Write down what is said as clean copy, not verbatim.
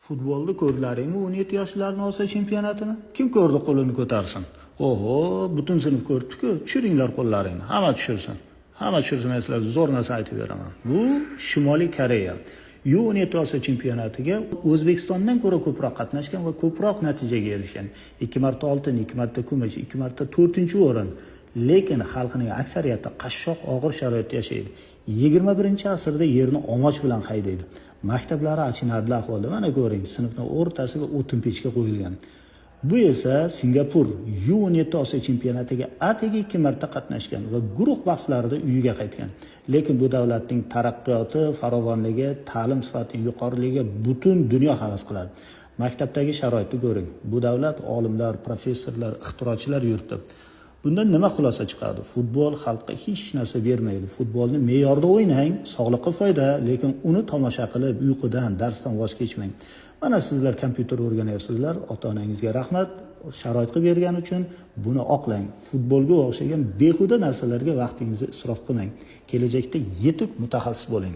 Futbolni ko'rdilaringmi 17 yoshlarning Osiyo chempionatini? Kim ko'rdi, qo'lini ko'tarsin. Oho, butun sinf ko'rdi-ku. Tushiringlar qo'llaringni. Hamma tushirsin. Hamma tushirsin, men sizlarga zo'r narsa aytib beraman. Bu Shimoliy Koreya. U17 Osiyo chempionatiga O'zbekistondan ko'ra ko'proq qatnashgan va ko'proq natijaga erishgan. 2 marta oltin, 2 marta kumush, 2 marta 4-o'rin. Lekin xalqining aksariyati qashshoq, og'ir sharoitda yashaydi. 21-asrda yerni omoch bilan haydaydi. Maktablari achinarli ahvolda. Mana ko'ring, sinfning o'rtasiga o'tin pechga qo'yilgan. Bu esa Singapur U17 Osiyo chempionatiga atigi 2 marta qatnashgan va guruh bahslarida uyiga qaytgan. Lekin bu davlatning taraqqiyoti, farovonligi, ta'lim sifatining yuqoriligiga butun dunyo havas qiladi. Maktabdagi sharoitni ko'ring. Bu davlat olimlar, professorlar, ixtirochilar yurti. Bundan nima xulosa chiqadi? Futbol xalqqa hech narsa bermaydi. Futbolni me'yorda o'ynang, sog'liqqa foyda, lekin uni tomosha qilib, uyqudan, darsdan voz kechmang. Mana sizlar kompyuter o'rganyapsizlar, ota-onangizga rahmat, sharoit qilib bergani uchun buni oqlang. Futbolga o'xshagan behuda narsalarga vaqtingizni isrof qilmang. Kelajakda yetuk mutaxassis bo'ling.